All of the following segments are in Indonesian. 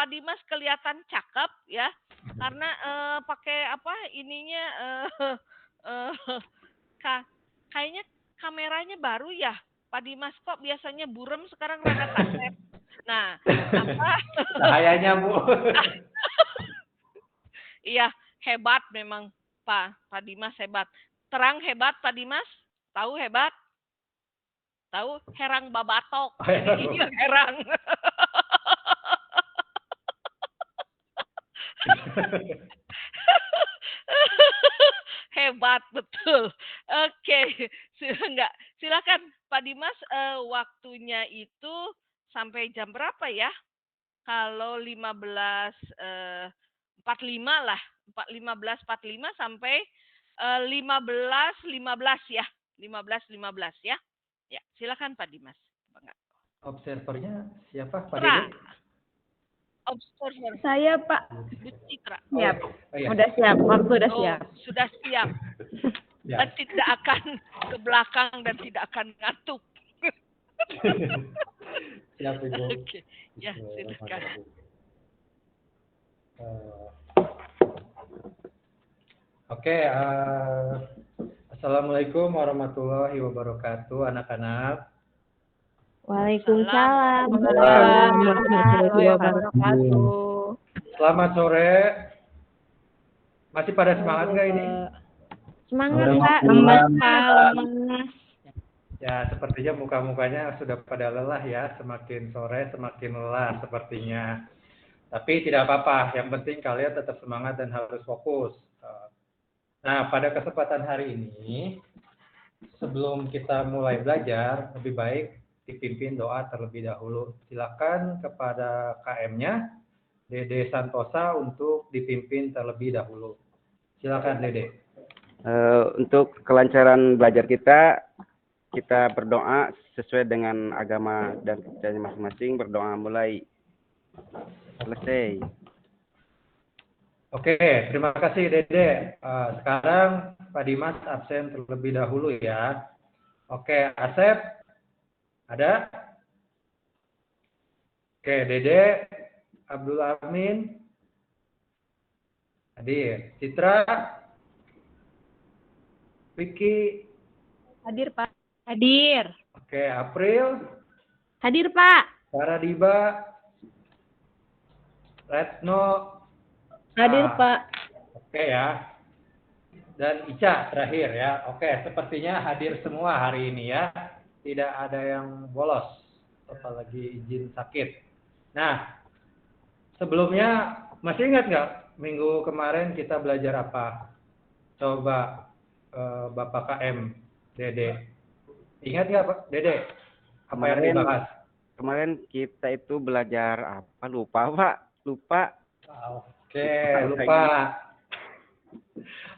Pak Dimas kelihatan cakep ya, karena pakai apa ininya eh, kayaknya kameranya baru ya. Pak Dimas kok biasanya burem sekarang rada kasep. Nah, apa? Cahayanya Bu. Iya, hebat memang Pak Dimas hebat. Terang hebat Pak Dimas? Tahu hebat? Tahu herang babatok. Ini iya herang. Hebat betul. Oke, enggak. Silakan Pak Dimas, waktunya itu sampai jam berapa ya? Kalau 15.45 lah, 15.45 sampai 15.15 ya. 15.15 ya. Ya, silakan Pak Dimas. Bangga. Observernya siapa Pak Citra. Dede? Observer. Saya Pak. Bu Citra. Siap. Oh, iya. Udah siap. Waktu udah Oh, siap. sudah siap. Ya. Dan tidak akan ke belakang dan tidak akan ngantuk. Siap Ibu. Oke, ya silakan. Oke, Assalamualaikum warahmatullahi wabarakatuh, anak-anak. Waalaikumsalam warahmatullahi wabarakatuh. Selamat sore. Masih pada semangat nggak ini? Semangat Pak. Semangat. Ya, sepertinya muka-mukanya sudah pada lelah ya. Semakin sore semakin lelah sepertinya. Tapi tidak apa-apa. Yang penting kalian tetap semangat dan harus fokus. Nah, pada kesempatan hari ini, sebelum kita mulai belajar, lebih baik dipimpin doa terlebih dahulu. Silakan kepada KM-nya, Dede Santosa untuk dipimpin terlebih dahulu. Silakan Dede. Untuk kelancaran belajar kita berdoa sesuai dengan agama dan kepercayaan masing-masing. Berdoa mulai. Selesai. Oke, terima kasih Dede. Sekarang Pak Dimas absen terlebih dahulu ya. Oke, Asep ada? Oke, Dede, Abdul Amin, hadir. Citra, Vicky, Hadir Pak. Hadir. oke, April, Hadir Pak. Saradiba, Retno, Hadir Pak. Oke ya. Dan Ica terakhir ya. Oke, sepertinya hadir semua hari ini ya. Tidak ada yang bolos, apalagi izin sakit. Nah, sebelumnya masih ingat nggak minggu kemarin kita belajar apa? Coba Bapak KM, Dede. Ingat nggak Pak Dede? Apa yang dibahas? Kemarin kita itu belajar apa? Lupa Pak. Lupa. Oke, lupa.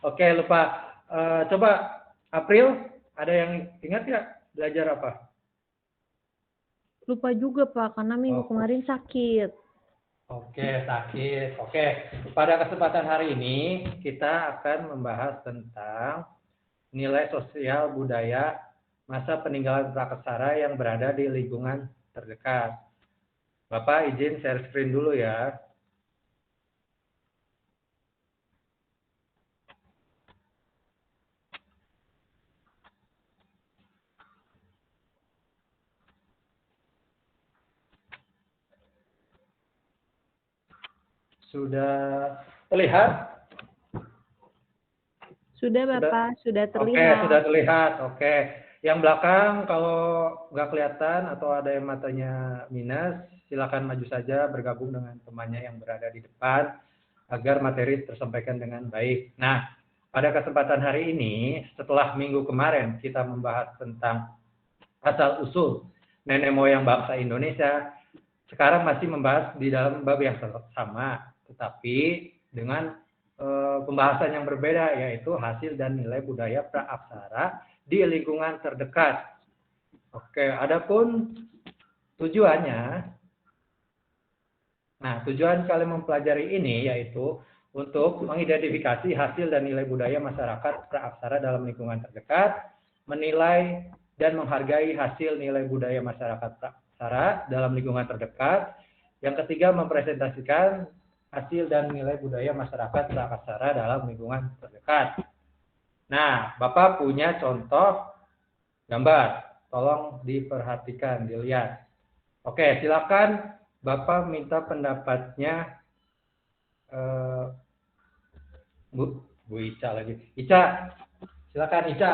Oke, lupa. Coba April, ada yang ingat nggak belajar apa? Lupa juga Pak, karena minggu kemarin sakit. Oke, sakit. Oke, pada kesempatan hari ini kita akan membahas tentang nilai sosial budaya masa peninggalan Praksara yang berada di lingkungan terdekat. Bapak izin share screen dulu ya. Sudah terlihat? Sudah Bapak, sudah terlihat. Oke, sudah terlihat. Oke. Yang belakang kalau nggak kelihatan atau ada yang matanya minus, silakan maju saja bergabung dengan temannya yang berada di depan agar materi tersampaikan dengan baik. Nah, pada kesempatan hari ini, setelah minggu kemarin kita membahas tentang asal-usul nenek moyang bangsa Indonesia, sekarang masih membahas di dalam bab yang sama, tetapi dengan pembahasan yang berbeda, yaitu hasil dan nilai budaya praaksara di lingkungan terdekat. Oke, adapun tujuannya, nah tujuan kalian mempelajari ini yaitu untuk mengidentifikasi hasil dan nilai budaya masyarakat praaksara dalam lingkungan terdekat, menilai dan menghargai hasil nilai budaya masyarakat praaksara dalam lingkungan terdekat Yang ketiga, mempresentasikan hasil dan nilai budaya masyarakat Prakarsara dalam lingkungan terdekat. Nah, Bapak punya contoh gambar. Tolong diperhatikan, dilihat. Oke, silakan Bapak minta pendapatnya Bu Ica lagi. Ica, silakan Ica.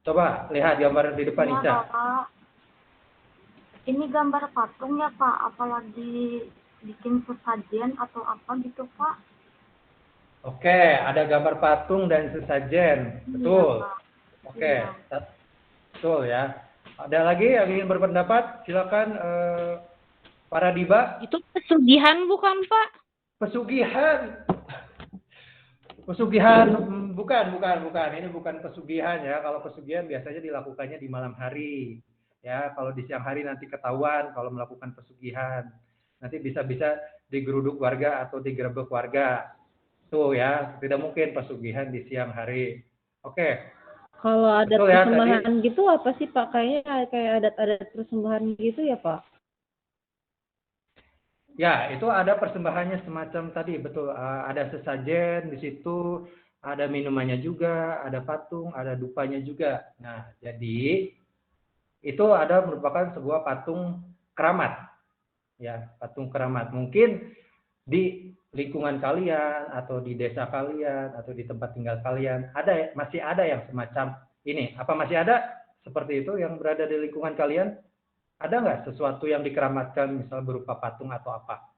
Coba lihat gambar di depan Ya, Ica. Pak. Ini gambar patung ya, Pak? Apalagi bikin sesajen atau apa gitu, Pak? Oke, ada gambar patung dan sesajen. Betul. Iya, Pak. Oke, Iya. betul ya. Ada lagi yang ingin berpendapat? Silakan para Diba. Itu pesugihan bukan, Pak? Pesugihan. Pesugihan bukan. Ini bukan pesugihan ya. Kalau pesugihan biasanya dilakukannya di malam hari. Ya, kalau di siang hari nanti ketahuan kalau melakukan pesugihan. Nanti bisa-bisa digeruduk warga atau digerebek warga. Tuh ya, tidak mungkin pesugihan di siang hari. Oke. Kalau adat Betul ya, persembahan gitu apa sih, Pak? Kayaknya kayak adat-adat persembahan gitu ya, Pak? Ya, itu ada persembahannya semacam tadi, betul. Ada sesajen di situ, ada minumannya juga, ada patung, ada dupanya juga. Nah, jadi itu ada merupakan sebuah patung keramat. Ya, patung keramat. Mungkin di lingkungan kalian atau di desa kalian atau di tempat tinggal kalian masih ada yang semacam ini. Apa masih ada seperti itu yang berada di lingkungan kalian? Ada nggak sesuatu yang dikeramatkan, misal berupa patung atau apa?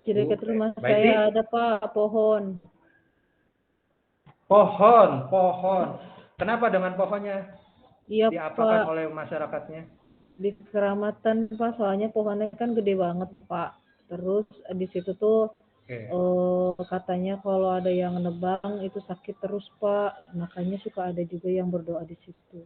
Di dekat rumah Baiti? saya ada, Pak, pohon. Pohon. Kenapa dengan pohonnya? Iya, Diapakan Pak. oleh masyarakatnya? Di keramatan, Pak, soalnya pohonnya kan gede banget, Pak. Terus di situ tuh Oke. katanya kalau ada yang nebang itu sakit terus, Pak. Makanya suka ada juga yang berdoa di situ.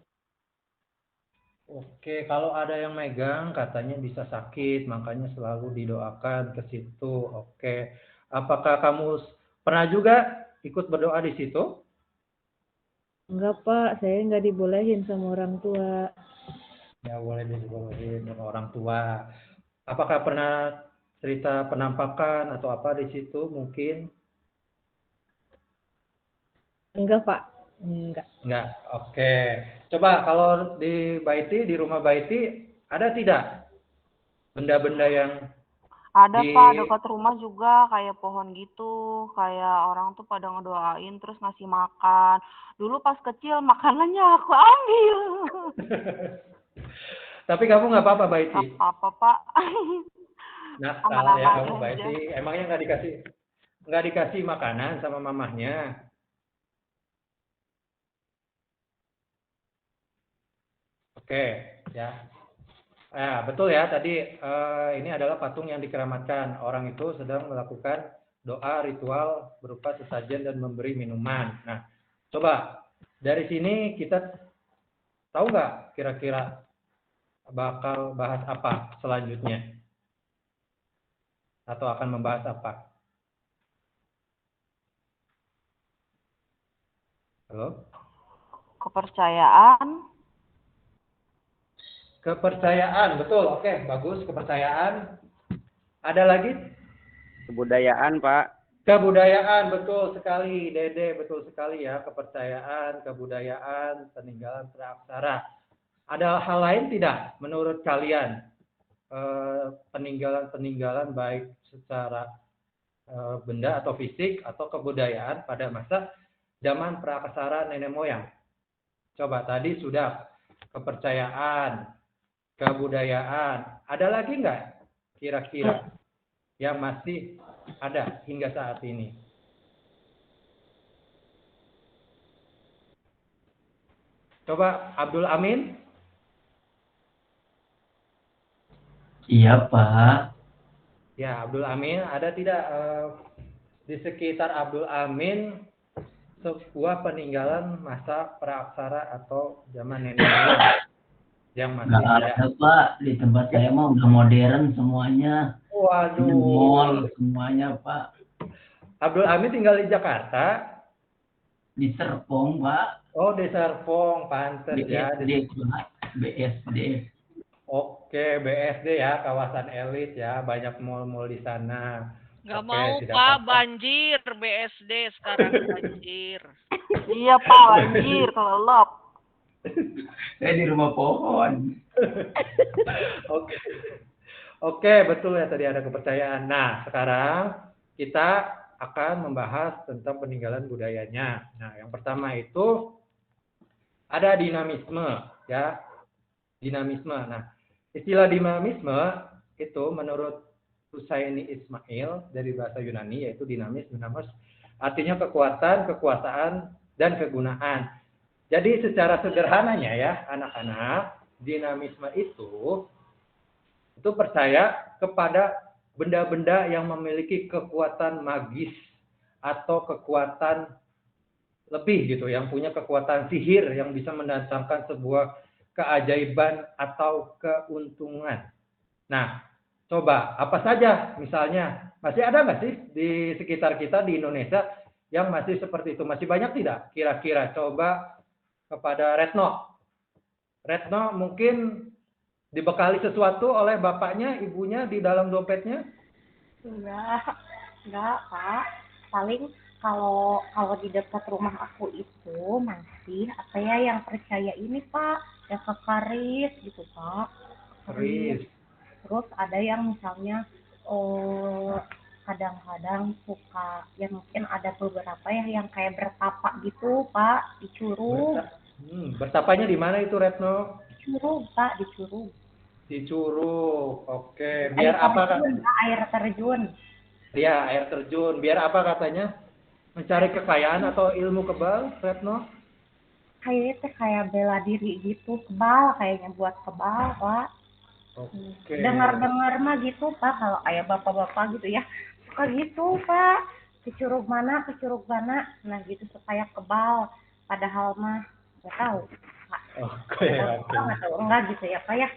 Oke, kalau ada yang megang katanya bisa sakit, makanya selalu didoakan ke situ. Oke. Apakah kamu pernah juga ikut berdoa di situ? Enggak, Pak, saya nggak dibolehin sama orang tua. Ya, boleh dibolehin sama orang tua. Apakah pernah cerita penampakan atau apa di situ mungkin? Enggak, Pak. Enggak. Enggak. Oke. Coba kalau di Baiti, di rumah Baiti, ada tidak benda-benda yang Ada di... Pak, dekat rumah juga kayak pohon gitu, kayak orang tuh pada ngedoain terus ngasih makan. Dulu pas kecil makanannya aku ambil. Tapi kamu nggak apa-apa Baiti? Gak apa-apa Pak. Nakal ya Aman-aman kamu aja. Baiti. Emangnya nggak dikasih makanan sama mamahnya? Oke, ya. Nah, betul ya, tadi ini adalah patung yang dikeramatkan. Orang itu sedang melakukan doa ritual berupa sesajen dan memberi minuman. Nah, coba dari sini kita tahu nggak kira-kira bakal bahas apa selanjutnya? Atau akan membahas apa? Halo? Kepercayaan. Kepercayaan, betul. Oke, bagus. Kepercayaan. Ada lagi? Kebudayaan, Pak. Kebudayaan, betul sekali. Dede, betul sekali ya. Kepercayaan, kebudayaan, peninggalan praaksara. Ada hal lain tidak menurut kalian? Peninggalan-peninggalan baik secara benda atau fisik atau kebudayaan pada masa zaman praaksara nenek moyang. Coba tadi sudah kepercayaan, kebudayaan. Ada lagi nggak kira-kira yang masih ada hingga saat ini? Coba Abdul Amin. Iya, Pak. Ya, Abdul Amin. Ada tidak di sekitar Abdul Amin sebuah peninggalan masa praaksara atau zaman nenek moyang yang masih Nggak ada, Pak. Di tempat saya mah udah modern semuanya. Waduh. Mall semuanya, Pak. Abdul Amin tinggal di Jakarta. Di Serpong, Pak. Oh, di Serpong, pantes ya. BSD, Pak. BSD. Oke, BSD ya, kawasan elit ya, banyak mall-mall di sana. Nggak Oke, mau tidak Pak, apa-apa. banjir BSD sekarang banjir. Iya Pak, banjir kalau lop. Saya di rumah pohon. Oke. Oke, betul ya tadi ada kepercayaan. Nah, sekarang kita akan membahas tentang peninggalan budayanya. Nah, yang pertama itu ada dinamisme ya, dinamisme. Nah, istilah dinamisme itu menurut Husaini Ismail dari bahasa Yunani yaitu dynamos, artinya kekuatan, kekuasaan, dan kegunaan. Jadi secara sederhananya ya anak-anak, dinamisme itu percaya kepada benda-benda yang memiliki kekuatan magis atau kekuatan lebih gitu, yang punya kekuatan sihir yang bisa mendatangkan sebuah keajaiban atau keuntungan. Nah, coba apa saja misalnya, masih ada nggak sih di sekitar kita di Indonesia yang masih seperti itu? Masih banyak tidak? Kira-kira coba kepada Retno. Retno mungkin dibekali sesuatu oleh bapaknya, ibunya di dalam dompetnya? Enggak, Pak. Paling kalau di dekat rumah aku itu masih apa ya yang percaya ini, Pak, yang ke keris gitu, Pak. Keris. Terus ada yang misalnya kadang-kadang suka ya mungkin ada beberapa ya yang kayak bertapak gitu, Pak, di Curug. Bertapanya di mana itu, Retno? Di Curug, Pak, di Curug. Di Curug. Oke, biar apa Kak? Air terjun. Iya, air terjun. Biar apa katanya? Mencari kekayaan atau ilmu kebal, Retno? Kayaknya kayak bela diri gitu, kebal kayaknya buat kebal, Pak. Oke. Dengar-dengar mah gitu, Pak, kalau ayah bapak-bapak gitu ya. Suka gitu, Pak. Ke curug mana, nah gitu supaya kebal. Padahal mah nggak tahu, Pak. Oke. Atau enggak gitu ya, Pak ya.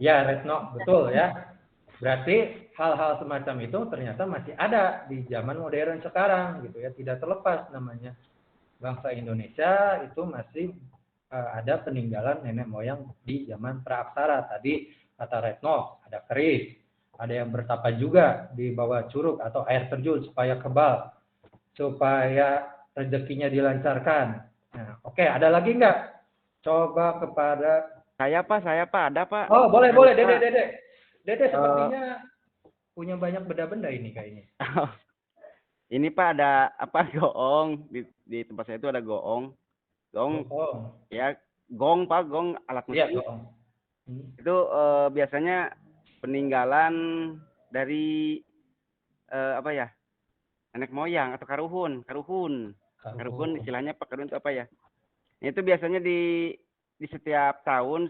Ya, Retno, betul ya. Berarti hal-hal semacam itu ternyata masih ada di zaman modern sekarang gitu ya, tidak terlepas namanya bangsa Indonesia itu masih ada peninggalan nenek moyang di zaman praaksara. Tadi kata Retno, ada keris, ada yang bertapa juga di bawah curug atau air terjun supaya kebal, supaya rezekinya dilancarkan. Nah, oke, ada lagi nggak? Coba kepada Saya Pak, ada Pak. Oh, boleh, Dede. Dede sepertinya punya banyak benda-benda ini kayaknya. Ini Pak ada apa goong di tempat saya itu ada goong. Gong ya gong Pak, gong alat musik. Iya, goong. Itu biasanya peninggalan dari apa ya? Nenek moyang atau karuhun istilahnya Pak, karuhun itu apa ya? Itu biasanya di setiap tahun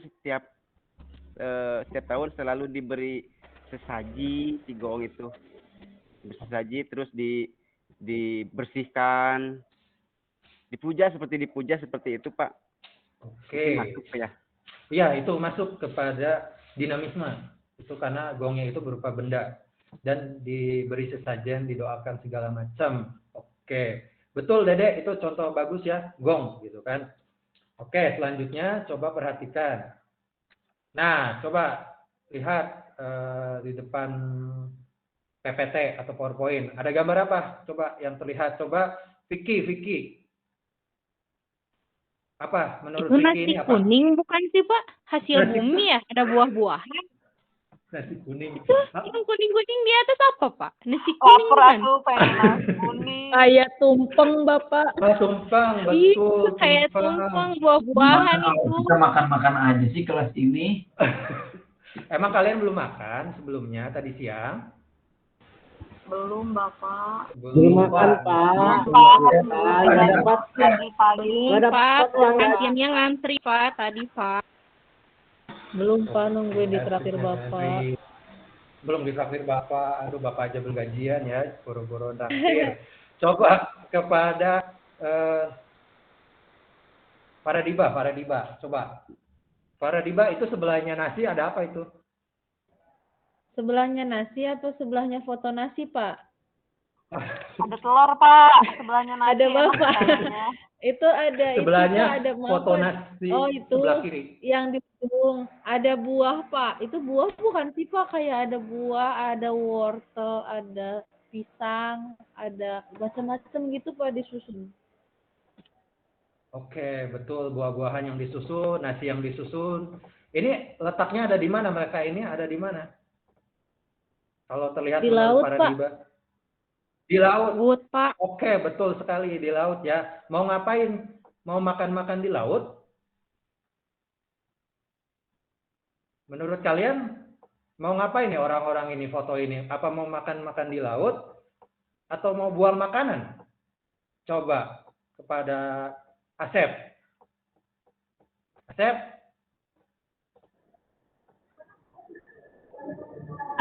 selalu diberi sesaji si goong itu. Sesaji terus dibersihkan, dipuja seperti itu Pak. Oke. Masuk ya. Iya, itu masuk kepada dinamisme. Itu karena gongnya itu berupa benda dan diberi sesajen, didoakan segala macam. Oke. Betul, Dede, itu contoh bagus ya, gong gitu kan. Oke, selanjutnya coba perhatikan. Nah, coba lihat di depan PPT atau PowerPoint. Ada gambar apa? Coba yang terlihat. Coba Vicky. Apa menurut itu Vicky ini nasi apa? kuning bukan sih Pak? Hasil Nasi bumi ya? Ada buah-buahan. Nasi kuning. Yang kuning-kuning di atas apa Pak? Nasi kuning Lapar kan? aku pengen nasi kuning. Kayak tumpeng, Bapak. Oh, tumpeng, Iya, betul. kayak tumpeng buah-buahan itu. Kita makan-makan aja sih kelas ini. Emang kalian belum makan sebelumnya tadi siang? Belum, Bapak. Belum makan, Pak. Nggak dapat pagi-pagi. Nggak Pak, dapat kantinnya ngantri Pak tadi Pak. Belum, Pak, nungguin di traktir Bapak. Belum ditraktir Bapak. Aduh, Bapak aja bergajian ya, boro-boro traktir. Coba kepada Faradiba. Coba. Faradiba itu sebelahnya nasi ada apa itu? Sebelahnya nasi atau sebelahnya foto nasi, Pak? Ada telur Pak, sebelahnya nasi. Ada emang Bapak. kayaknya. Itu ada Sebelahnya itu, Pak, ada foto maaf, nasi oh, itu sebelah kiri. yang di Tung, ada buah Pak. Itu buah bukan sih Pak? Kayak ada buah, ada wortel, ada pisang, ada macam-macam gitu Pak disusun. Oke, betul. Buah-buahan yang disusun, nasi yang disusun. Ini letaknya ada di mana mereka ini? Ada di mana? Kalau terlihat Di menurut laut para Pak. diba. Di laut. Laut, Pak. Oke, betul sekali di laut ya. Mau ngapain? Mau makan-makan di laut? Menurut kalian mau ngapain nih orang-orang ini foto ini? Apa mau makan-makan di laut atau mau buang makanan? Coba kepada Asep. Asep,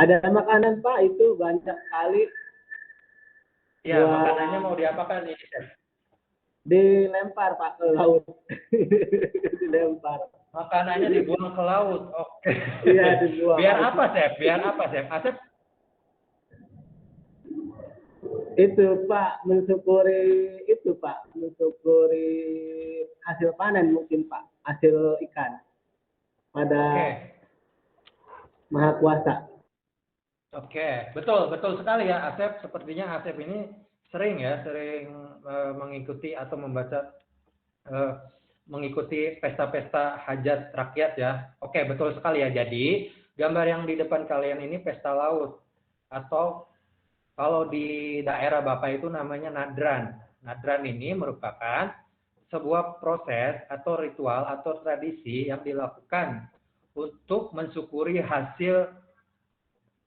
Ada makanan Pak, itu banyak sekali. ya Buat makanannya mau diapakan ini, Asep? dilempar Pak ke laut. Dilempar. Makanannya dibuang ke laut. Oke. Iya, dibuang. Biar apa, Sep? Biar apa, Sep? Asep, Itu Pak, mensyukuri itu Pak, mensyukuri hasil panen mungkin Pak, hasil ikan pada oke. Maha Kuasa. Oke, betul sekali ya Asep. Sepertinya Asep ini sering mengikuti atau membaca mengikuti pesta-pesta hajat rakyat ya. Oke, betul sekali ya. Jadi gambar yang di depan kalian ini pesta laut atau kalau di daerah Bapak itu namanya nadran. Nadran ini merupakan sebuah proses atau ritual atau tradisi yang dilakukan untuk mensyukuri hasil,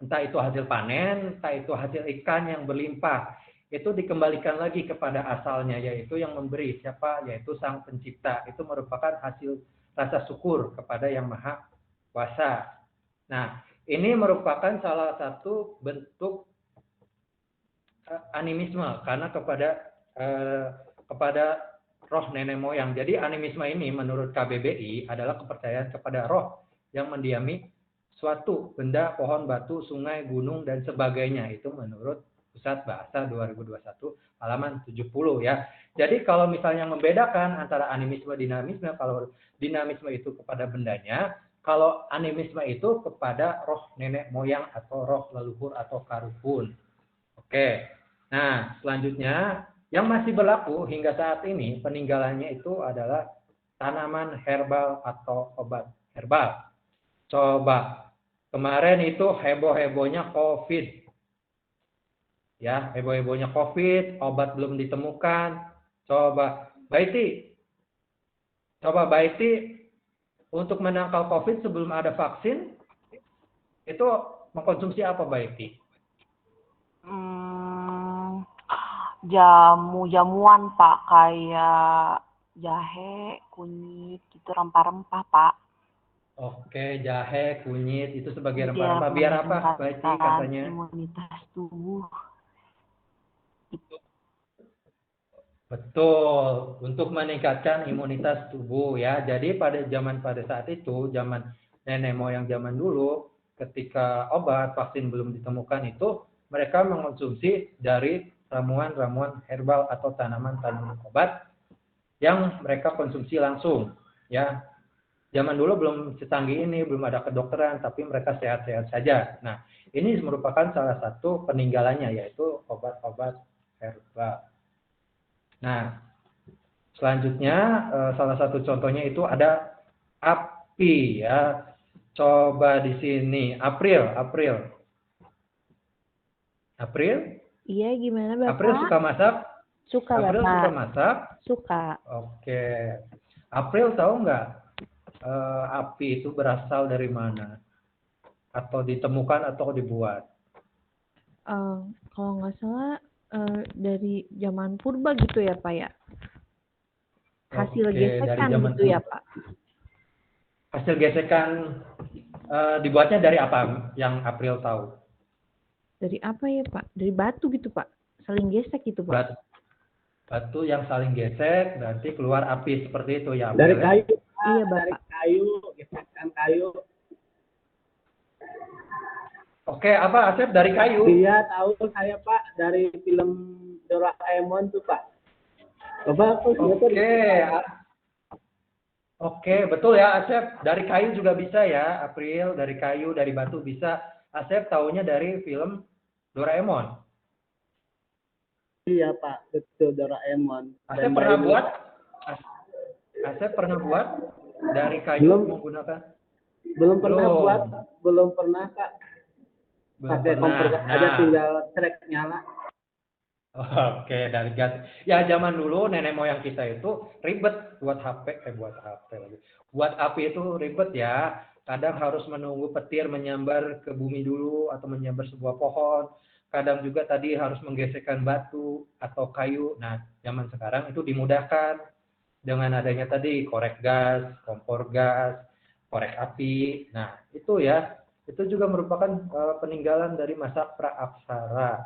entah itu hasil panen, entah itu hasil ikan yang berlimpah. Itu dikembalikan lagi kepada asalnya, yaitu yang memberi, siapa? Yaitu Sang Pencipta. Itu merupakan hasil rasa syukur kepada Yang Maha Kuasa. Nah, ini merupakan salah satu bentuk animisme karena kepada roh nenek moyang. Jadi animisme ini menurut KBBI adalah kepercayaan kepada roh yang mendiami suatu benda, pohon, batu, sungai, gunung dan sebagainya. Itu menurut Pusat Bahasa 2021 halaman 70 ya. Jadi kalau misalnya membedakan antara animisme dinamisme, kalau dinamisme itu kepada bendanya, kalau animisme itu kepada roh nenek moyang atau roh leluhur atau karukun. Oke, nah selanjutnya yang masih berlaku hingga saat ini peninggalannya itu adalah tanaman herbal atau obat herbal. Coba, kemarin itu heboh-hebohnya COVID. Ya, heboh-hebohnya COVID, obat belum ditemukan. Coba, Baiti untuk menangkal COVID sebelum ada vaksin, itu mengkonsumsi apa Baiti? Jamu-jamuan Pak, kayak jahe, kunyit, gitu rempah-rempah Pak. Oke, jahe, kunyit itu sebagai Biar rempah-rempah. Biar apa, Baiti meningkatkan katanya? imunitas tubuh. Betul, untuk meningkatkan imunitas tubuh ya. Jadi pada saat itu, zaman nenek moyang zaman dulu, ketika obat vaksin belum ditemukan itu, mereka mengonsumsi dari ramuan-ramuan herbal atau tanaman-tanaman obat yang mereka konsumsi langsung ya. Zaman dulu belum secanggih ini, belum ada kedokteran, tapi mereka sehat-sehat saja. Nah, ini merupakan salah satu peninggalannya, yaitu obat-obat herbal. Nah, selanjutnya salah satu contohnya itu ada api ya. Coba di sini, April. Iya, gimana Bapak? April suka masak? Suka, April Bapak. suka masak? Suka. Oke. April tahu nggak api itu berasal dari mana? Atau ditemukan atau dibuat? Kalau nggak salah dari zaman purba gitu ya Pak ya? Hasil Oke, gesekan dari zaman gitu ya purba. Pak? Hasil gesekan dibuatnya dari apa yang April tahu? Dari apa ya Pak? Dari batu gitu Pak? Saling gesek gitu Pak? Batu yang saling gesek, nanti keluar api seperti itu ya. Dari April, ya? kayu, Iya, dari Bapak. kayu, gesekan kayu. Oke, apa Asep dari kayu? Iya, tahu saya Pak, dari film Doraemon tuh Pak. Bapak aku Oke, Oke, betul ya Asep. Dari kayu juga bisa ya, April. Dari kayu, dari batu bisa. Asep taunya dari film Doraemon. Iya Pak, betul Doraemon. Asep Dan pernah bayi buat? Asep pernah buat dari kayu Belum. menggunakan? belum pernah Belum. buat, belum pernah Kak. Belum Pakai pernah. kompor gas aja Nah, tinggal trek nyala. oke, dari gas. Ya zaman dulu nenek moyang kita itu ribet buat buat HP lagi. Buat api itu ribet ya. Kadang harus menunggu petir menyambar ke bumi dulu atau menyambar sebuah pohon. Kadang juga tadi harus menggesekkan batu atau kayu. Nah, zaman sekarang itu dimudahkan dengan adanya tadi korek gas, kompor gas, korek api. Nah, itu ya. Itu juga merupakan peninggalan dari masa praaksara.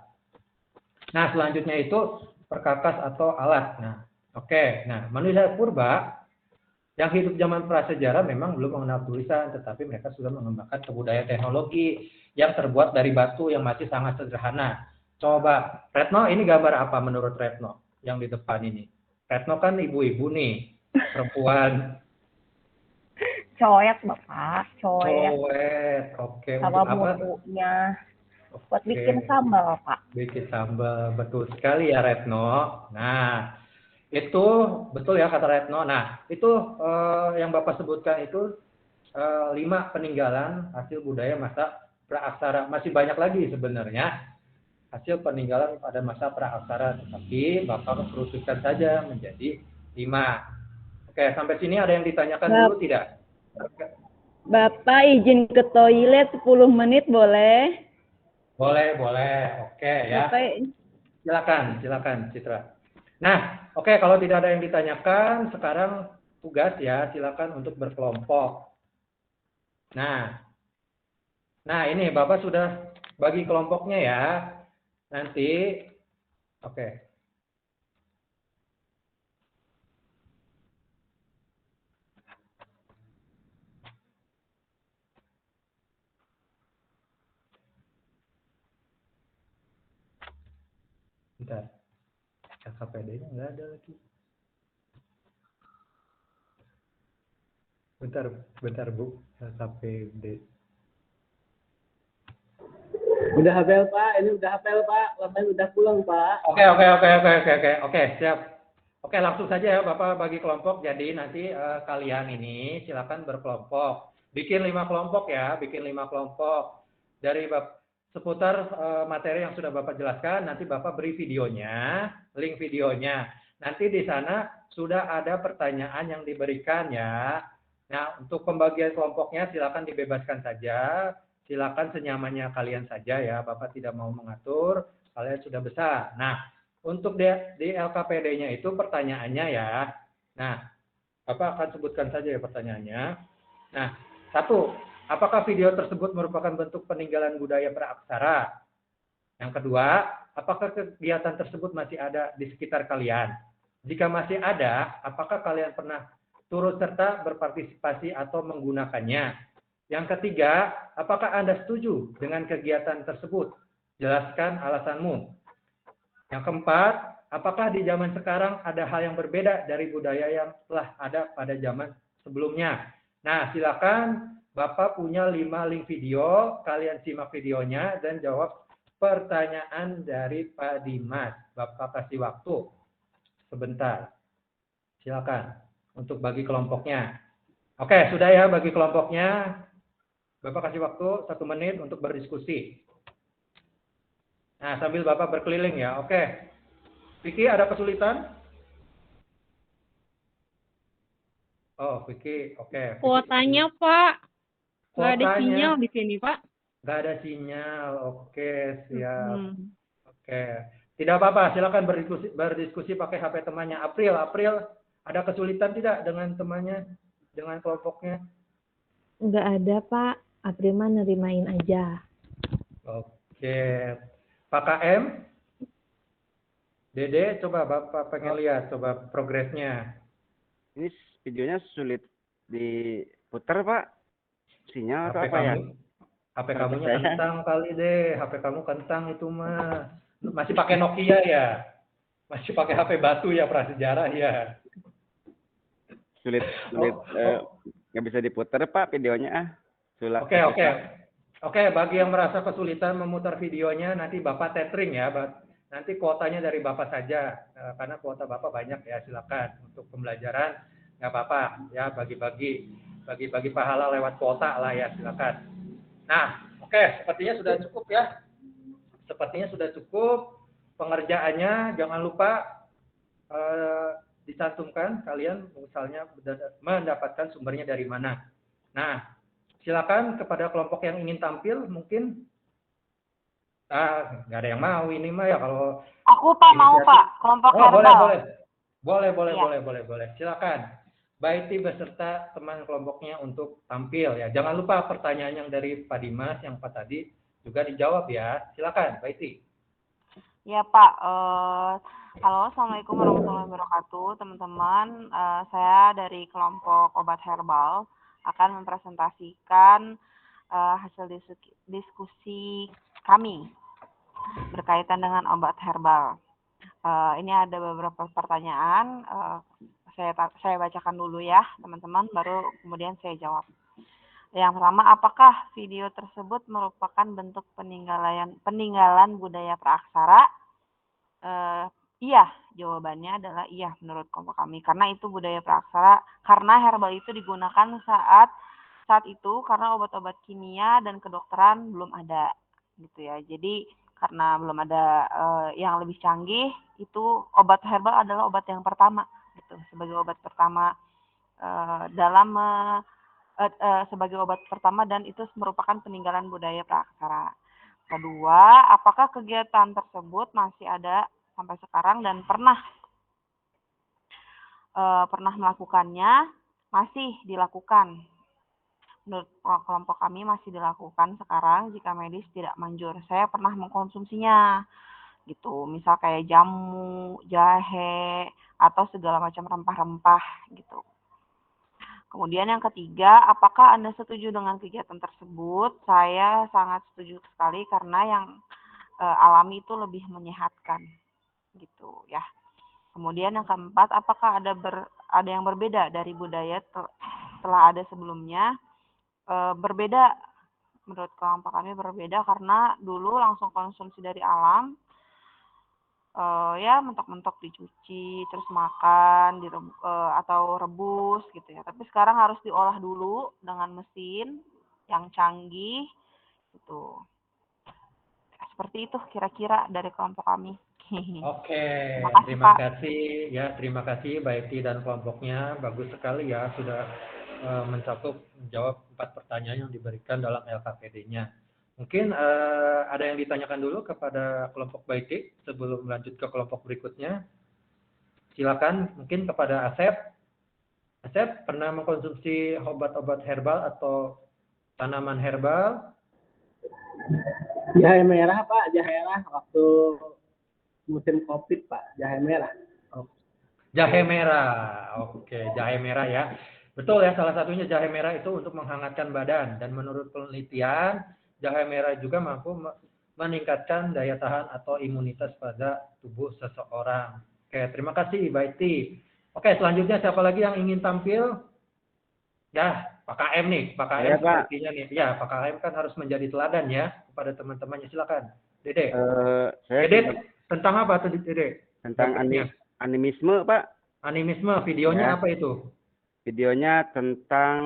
Nah, selanjutnya itu perkakas atau alat. Nah, oke. Nah, manusia purba yang hidup zaman prasejarah memang belum mengenal tulisan, tetapi mereka sudah mengembangkan kebudayaan teknologi yang terbuat dari batu yang masih sangat sederhana. Coba, Retno, ini gambar apa menurut Retno yang di depan ini? Retno kan ibu-ibu nih, perempuan. Coet Bapak, coet. Coet, oke. Sama Untuk apa? bumbunya. Buat Oke. bikin sambal Pak. Bikin sambal, betul sekali ya Retno. Nah, itu betul ya kata Retno. Nah, itu yang Bapak sebutkan itu 5 peninggalan hasil budaya masa praaksara. Masih banyak lagi sebenarnya hasil peninggalan pada masa praaksara, tetapi Bapak kerucutkan saja menjadi 5. Oke, sampai sini ada yang ditanyakan dulu tidak? Bapak izin ke toilet 10 menit boleh? Boleh, boleh. Oke ya. Bapak... Silakan Citra. Nah, oke, kalau tidak ada yang ditanyakan, sekarang tugas ya, silakan untuk berkelompok. Nah, ini Bapak sudah bagi kelompoknya ya. Nanti, oke. Bentar. LKPD-nya nggak ada lagi. Bentar Bu, LKPD. Udah hafal Pak, ini udah hafal Pak, Bapak udah pulang Pak. Oke, siap. Oke, langsung saja ya Bapak bagi kelompok. Jadi nanti kalian ini silakan berkelompok. Bikin 5 kelompok ya, bikin 5 kelompok. Dari seputar materi yang sudah Bapak jelaskan, nanti Bapak beri videonya, link videonya. Nanti di sana sudah ada pertanyaan yang diberikan ya. Nah, untuk pembagian kelompoknya silakan dibebaskan saja. Silakan senyamannya kalian saja ya, Bapak tidak mau mengatur, kalian sudah besar. Nah, untuk di LKPD-nya itu pertanyaannya ya. Nah, Bapak akan sebutkan saja ya pertanyaannya. Nah, 1, apakah video tersebut merupakan bentuk peninggalan budaya praaksara? Yang kedua, apakah kegiatan tersebut masih ada di sekitar kalian? Jika masih ada, apakah kalian pernah turut serta berpartisipasi atau menggunakannya? Yang ketiga, apakah Anda setuju dengan kegiatan tersebut? Jelaskan alasanmu. Yang keempat, apakah di zaman sekarang ada hal yang berbeda dari budaya yang telah ada pada zaman sebelumnya? Nah, silakan Bapak punya 5 link video, kalian simak videonya dan jawab pertanyaan dari Pak Dimas. Bapak kasih waktu sebentar. Silakan untuk bagi kelompoknya. Oke, sudah ya bagi kelompoknya. Bapak kasih waktu 1 menit untuk berdiskusi. Nah, sambil Bapak berkeliling ya. Oke. Vicky, ada kesulitan? Oh, Vicky. Oke. Kuotanya, Pak. Nggak ada Kuotanya. sinyal di sini, Pak. Nggak ada sinyal. Oke, siap. Oke. Tidak apa-apa, silakan berdiskusi pakai HP temannya. April, ada kesulitan tidak dengan temannya, dengan kelompoknya? Nggak ada, Pak. April mah nerimain aja. Oke. Pak KM? Dede, coba Bapak pengen lihat, coba progresnya. Ini videonya sulit diputar, Pak. Sinyal atau HP apa ya? HP kamunya kentang kali deh. HP kamu kentang itu mah. Masih pakai Nokia ya? Masih pakai HP batu ya prasejarah ya? sulit nggak bisa diputar Pak videonya Oke, oke. Oke, bagi yang merasa kesulitan memutar videonya, nanti Bapak tethering ya. Nanti kuotanya dari Bapak saja, karena kuota Bapak banyak ya, silakan. Untuk pembelajaran, nggak apa-apa ya, bagi-bagi pahala lewat kuota lah ya, silakan. Nah, oke, sepertinya sudah cukup ya. Sepertinya sudah cukup. Pengerjaannya jangan lupa dicantumkan kalian misalnya mendapatkan sumbernya dari mana. Nah, silakan kepada kelompok yang ingin tampil mungkin. Nggak ada yang mau ini mah ya kalau. Aku Pak mau Pak, kelompok herbal. Boleh. Silakan. Baiti beserta teman kelompoknya untuk tampil ya. Jangan lupa pertanyaan yang dari Pak Dimas yang Pak tadi juga dijawab ya. Silakan, Baiti. Ya Pak, halo, assalamualaikum warahmatullahi wabarakatuh, teman-teman. Saya dari kelompok obat herbal akan mempresentasikan hasil diskusi kami berkaitan dengan obat herbal. Ini ada beberapa pertanyaan, saya bacakan dulu ya teman-teman, baru kemudian saya jawab. Yang pertama, apakah video tersebut merupakan bentuk peninggalan budaya praaksara? Iya, jawabannya adalah iya menurut kelompok kami, karena itu budaya praaksara, karena herbal itu digunakan saat itu karena obat-obat kimia dan kedokteran belum ada gitu ya. Jadi karena belum ada yang lebih canggih, itu obat herbal adalah obat yang pertama gitu, sebagai obat pertama sebagai obat pertama, dan itu merupakan peninggalan budaya praaksara. Kedua, apakah kegiatan tersebut masih ada sampai sekarang dan pernah melakukannya? Masih dilakukan. Menurut kelompok kami masih dilakukan sekarang jika medis tidak manjur. Saya pernah mengkonsumsinya gitu, misal kayak jamu, jahe, atau segala macam rempah-rempah gitu. Kemudian yang ketiga, apakah Anda setuju dengan kegiatan tersebut? Saya sangat setuju sekali karena yang alami itu lebih menyehatkan gitu ya. Kemudian yang keempat, apakah ada yang berbeda dari budaya telah ada sebelumnya? Berbeda, menurut kelompok kami berbeda karena dulu langsung konsumsi dari alam, ya mentok-mentok dicuci terus makan atau rebus gitu ya. Tapi sekarang harus diolah dulu dengan mesin yang canggih gitu. Seperti itu kira-kira dari kelompok kami. Oke, terima kasih Baiti dan kelompoknya, bagus sekali ya sudah menjawab 4 pertanyaan yang diberikan dalam LKPD-nya. Mungkin ada yang ditanyakan dulu kepada kelompok Baiti sebelum lanjut ke kelompok berikutnya. Silakan, mungkin kepada Asep. Asep pernah mengkonsumsi obat-obat herbal atau tanaman herbal? Jahe merah Pak, jahe merah waktu musim COVID Pak, jahe merah. Jahe merah, oke, jahe merah ya. Betul ya, salah satunya jahe merah itu untuk menghangatkan badan, dan menurut penelitian jahe merah juga mampu meningkatkan daya tahan atau imunitas pada tubuh seseorang. Oke, terima kasih Baiti. Oke, selanjutnya siapa lagi yang ingin tampil? Ya, Pak KM nih, Pak KM sepertinya nih. Ya, Pak KM kan harus menjadi teladan ya kepada teman-temannya. Silakan, Dede. Dede, tentang apa tadi Dede? Tentang animisme Pak. Animisme, videonya apa itu? Videonya tentang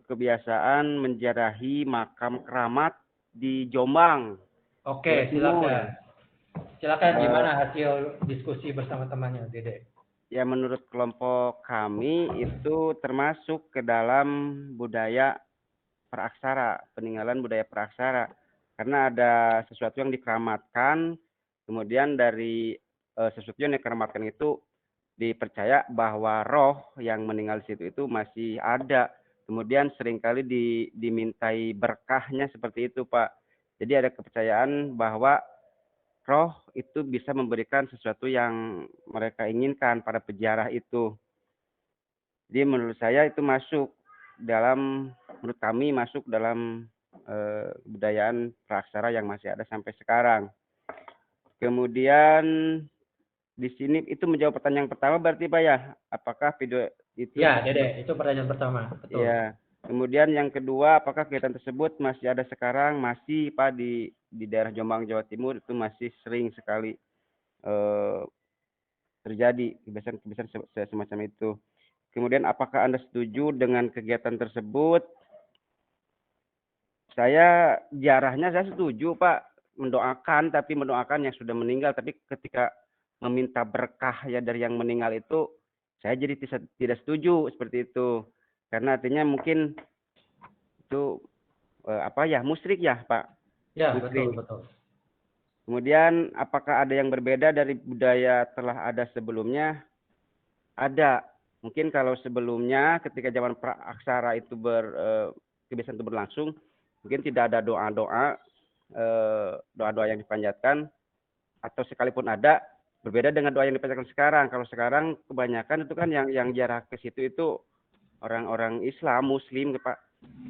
kebiasaan menziarahi makam keramat di Jombang. Oke, silakan. Silakan, gimana hasil diskusi bersama temannya, Dede? Ya, menurut kelompok kami itu termasuk ke dalam budaya praaksara, peninggalan budaya praaksara. Karena ada sesuatu yang dikeramatkan, kemudian dari sesuatu yang dikeramatkan itu dipercaya bahwa roh yang meninggal di situ itu masih ada. Kemudian seringkali dimintai berkahnya seperti itu, Pak. Jadi ada kepercayaan bahwa roh itu bisa memberikan sesuatu yang mereka inginkan pada peziarah itu. Jadi menurut saya itu menurut kami masuk dalam kebudayaan praaksara yang masih ada sampai sekarang. Kemudian di sini itu menjawab pertanyaan pertama berarti Pak ya, apakah video itu Ya, Dede, itu pertanyaan pertama. Betul. ya. Kemudian yang kedua, apakah kegiatan tersebut masih ada sekarang? Masih Pak di daerah Jombang Jawa Timur itu masih sering sekali terjadi kebiasaan-kebiasaan semacam itu. Kemudian apakah Anda setuju dengan kegiatan tersebut? Saya saya setuju Pak, tapi mendoakan yang sudah meninggal, tapi ketika meminta berkah ya dari yang meninggal itu saya jadi tidak setuju seperti itu. Karena artinya mungkin itu musyrik ya Pak. Ya, Musyrik. betul. Kemudian apakah ada yang berbeda dari budaya telah ada sebelumnya? Ada. Mungkin kalau sebelumnya ketika zaman praaksara itu kebiasaan itu berlangsung, mungkin tidak ada doa-doa yang dipanjatkan, atau sekalipun ada berbeda dengan doa yang dipanjatkan sekarang. Kalau sekarang kebanyakan itu kan yang jarak ke situ itu orang-orang Islam, Muslim, Pak.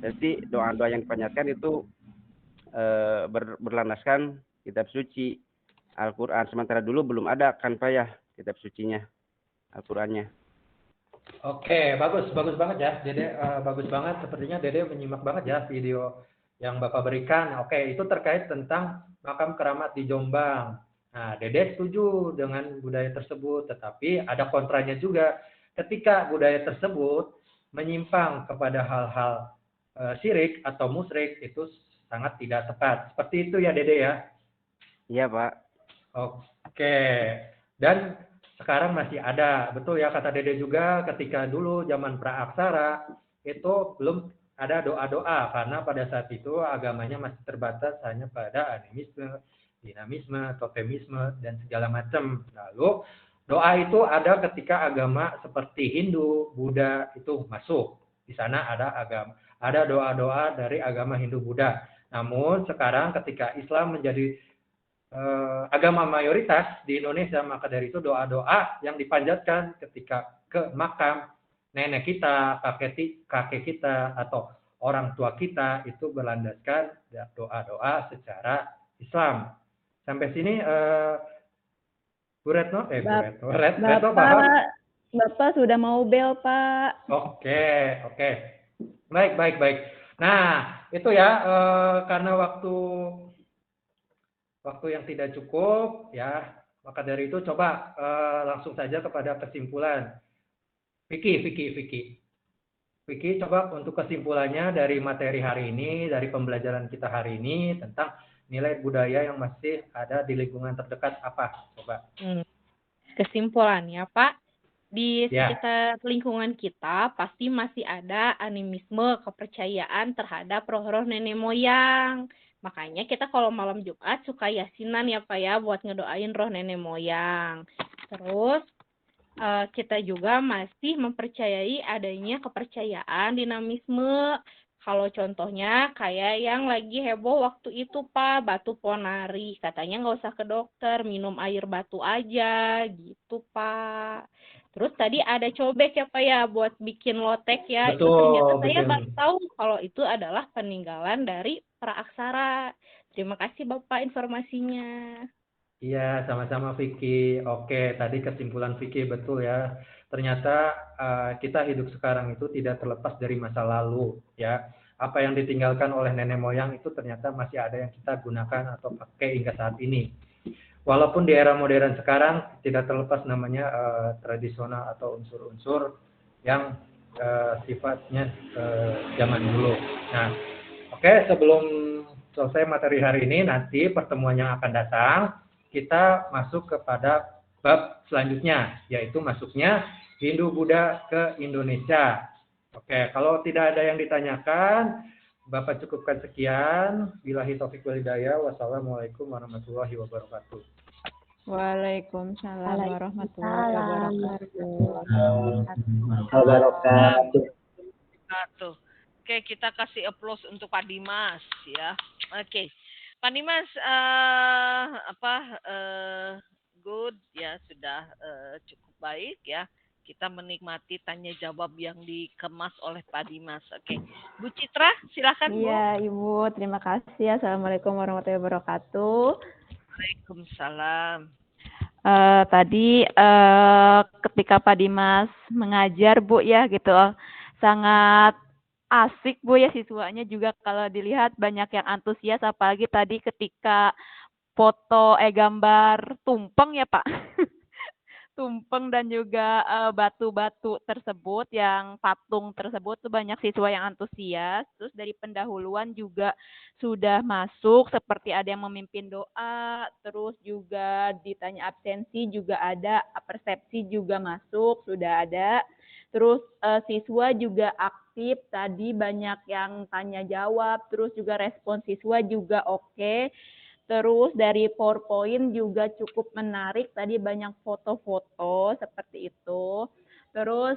Jadi doa-doa yang dipanjatkan itu berlandaskan kitab suci Al-Quran. Sementara dulu belum ada kan Pak ya kitab sucinya, Al-Qurannya. Oke, bagus banget ya, Dede. Bagus banget. Sepertinya Dede menyimak banget ya video yang Bapak berikan. Oke, itu terkait tentang makam keramat di Jombang. Nah, Dede setuju dengan budaya tersebut, tetapi ada kontranya juga. Ketika budaya tersebut menyimpang kepada hal-hal syirik atau musyrik, itu sangat tidak tepat. Seperti itu ya, Dede ya? Iya, Pak. Oke. Dan sekarang masih ada, betul ya kata Dede juga, ketika dulu zaman praaksara itu belum ada doa-doa karena pada saat itu agamanya masih terbatas hanya pada animisme, dinamisme, totemisme dan segala macam. Lalu doa itu ada ketika agama seperti Hindu, Buddha itu masuk. Di sana ada doa-doa dari agama Hindu, Buddha. Namun sekarang ketika Islam menjadi agama mayoritas di Indonesia, maka dari itu doa-doa yang dipanjatkan ketika ke makam nenek kita, kakek kita, atau orang tua kita itu berlandaskan doa-doa secara Islam. Sampai sini Bu Retno, Retno paham? Bapak sudah mau bel, Pak. Oke. Baik. Nah, itu ya karena waktu yang tidak cukup ya, maka dari itu coba langsung saja kepada kesimpulan. Vicky coba untuk kesimpulannya dari materi hari ini, dari pembelajaran kita hari ini tentang nilai budaya yang masih ada di lingkungan terdekat apa? Coba. Kesimpulannya Pak, di sekitar lingkungan kita pasti masih ada animisme, kepercayaan terhadap roh-roh nenek moyang. Makanya kita kalau malam Jumat suka yasinan ya Pak ya buat ngedoain roh nenek moyang. Terus kita juga masih mempercayai adanya kepercayaan dinamisme. Kalau contohnya kayak yang lagi heboh waktu itu Pak, batu ponari. Katanya nggak usah ke dokter, minum air batu aja gitu Pak. Terus tadi ada cobek ya Pak ya buat bikin lotek ya. Betul, itu ternyata saya baru tahu kalau itu adalah peninggalan dari praaksara. Terima kasih Bapak informasinya. Iya, sama-sama Vicky. Oke, tadi kesimpulan Vicky betul ya. Ternyata kita hidup sekarang itu tidak terlepas dari masa lalu ya. Apa yang ditinggalkan oleh nenek moyang itu ternyata masih ada yang kita gunakan atau pakai hingga saat ini. Walaupun di era modern sekarang tidak terlepas namanya tradisional atau unsur-unsur yang sifatnya zaman dulu. Nah, oke, sebelum selesai materi hari ini, nanti pertemuan yang akan datang kita masuk kepada bab selanjutnya, yaitu masuknya Hindu Buddha ke Indonesia. Oke, kalau tidak ada yang ditanyakan, Bapak cukupkan sekian. Billahi taufiq wal hidayah. Wassalamualaikum warahmatullahi wabarakatuh. Waalaikumsalam warahmatullahi wabarakatuh. Oke, kita kasih applause untuk Pak Dimas ya. Oke. Pak Dimas, good ya, sudah cukup baik ya. Kita menikmati tanya jawab yang dikemas oleh Pak Dimas. Oke, Bu Citra, silakan Bu. Iya, Ibu, terima kasih. Assalamualaikum warahmatullahi wabarakatuh. Waalaikumsalam. Tadi ketika Pak Dimas mengajar Bu ya gitu, sangat asik Bu ya, siswanya juga kalau dilihat banyak yang antusias, apalagi tadi ketika gambar tumpeng ya Pak. Tumpeng dan juga batu-batu tersebut, yang patung tersebut tuh banyak siswa yang antusias. Terus dari pendahuluan juga sudah masuk, seperti ada yang memimpin doa, terus juga ditanya absensi juga ada, persepsi juga masuk, sudah ada. Terus siswa juga aktif, tadi banyak yang tanya jawab, terus juga respon siswa juga oke. Terus dari PowerPoint juga cukup menarik, tadi banyak foto-foto seperti itu. Terus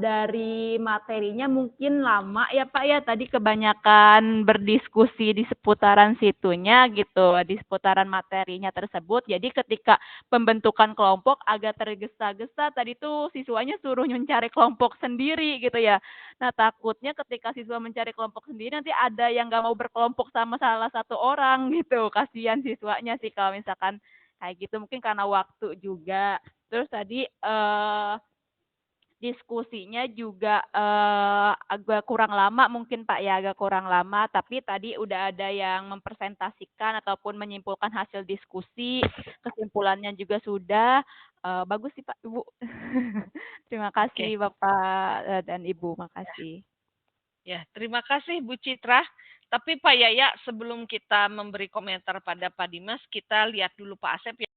dari materinya mungkin lama ya Pak ya, tadi kebanyakan berdiskusi di seputaran situnya gitu, di seputaran materinya tersebut. Jadi ketika pembentukan kelompok agak tergesa-gesa, tadi tuh siswanya suruh mencari kelompok sendiri gitu ya. Nah, takutnya ketika siswa mencari kelompok sendiri nanti ada yang nggak mau berkelompok sama salah satu orang gitu. Kasihan siswanya sih kalau misalkan kayak gitu, mungkin karena waktu juga. Terus tadi diskusinya juga agak kurang lama mungkin Pak ya, agak kurang lama, tapi tadi udah ada yang mempresentasikan ataupun menyimpulkan hasil diskusi, kesimpulannya juga sudah. Bagus sih Pak Ibu. Terima Oke. kasih Bapak dan Ibu, makasih. Ya, terima kasih Bu Citra. Tapi Pak Yaya, sebelum kita memberi komentar pada Pak Dimas, kita lihat dulu Pak Asep ya.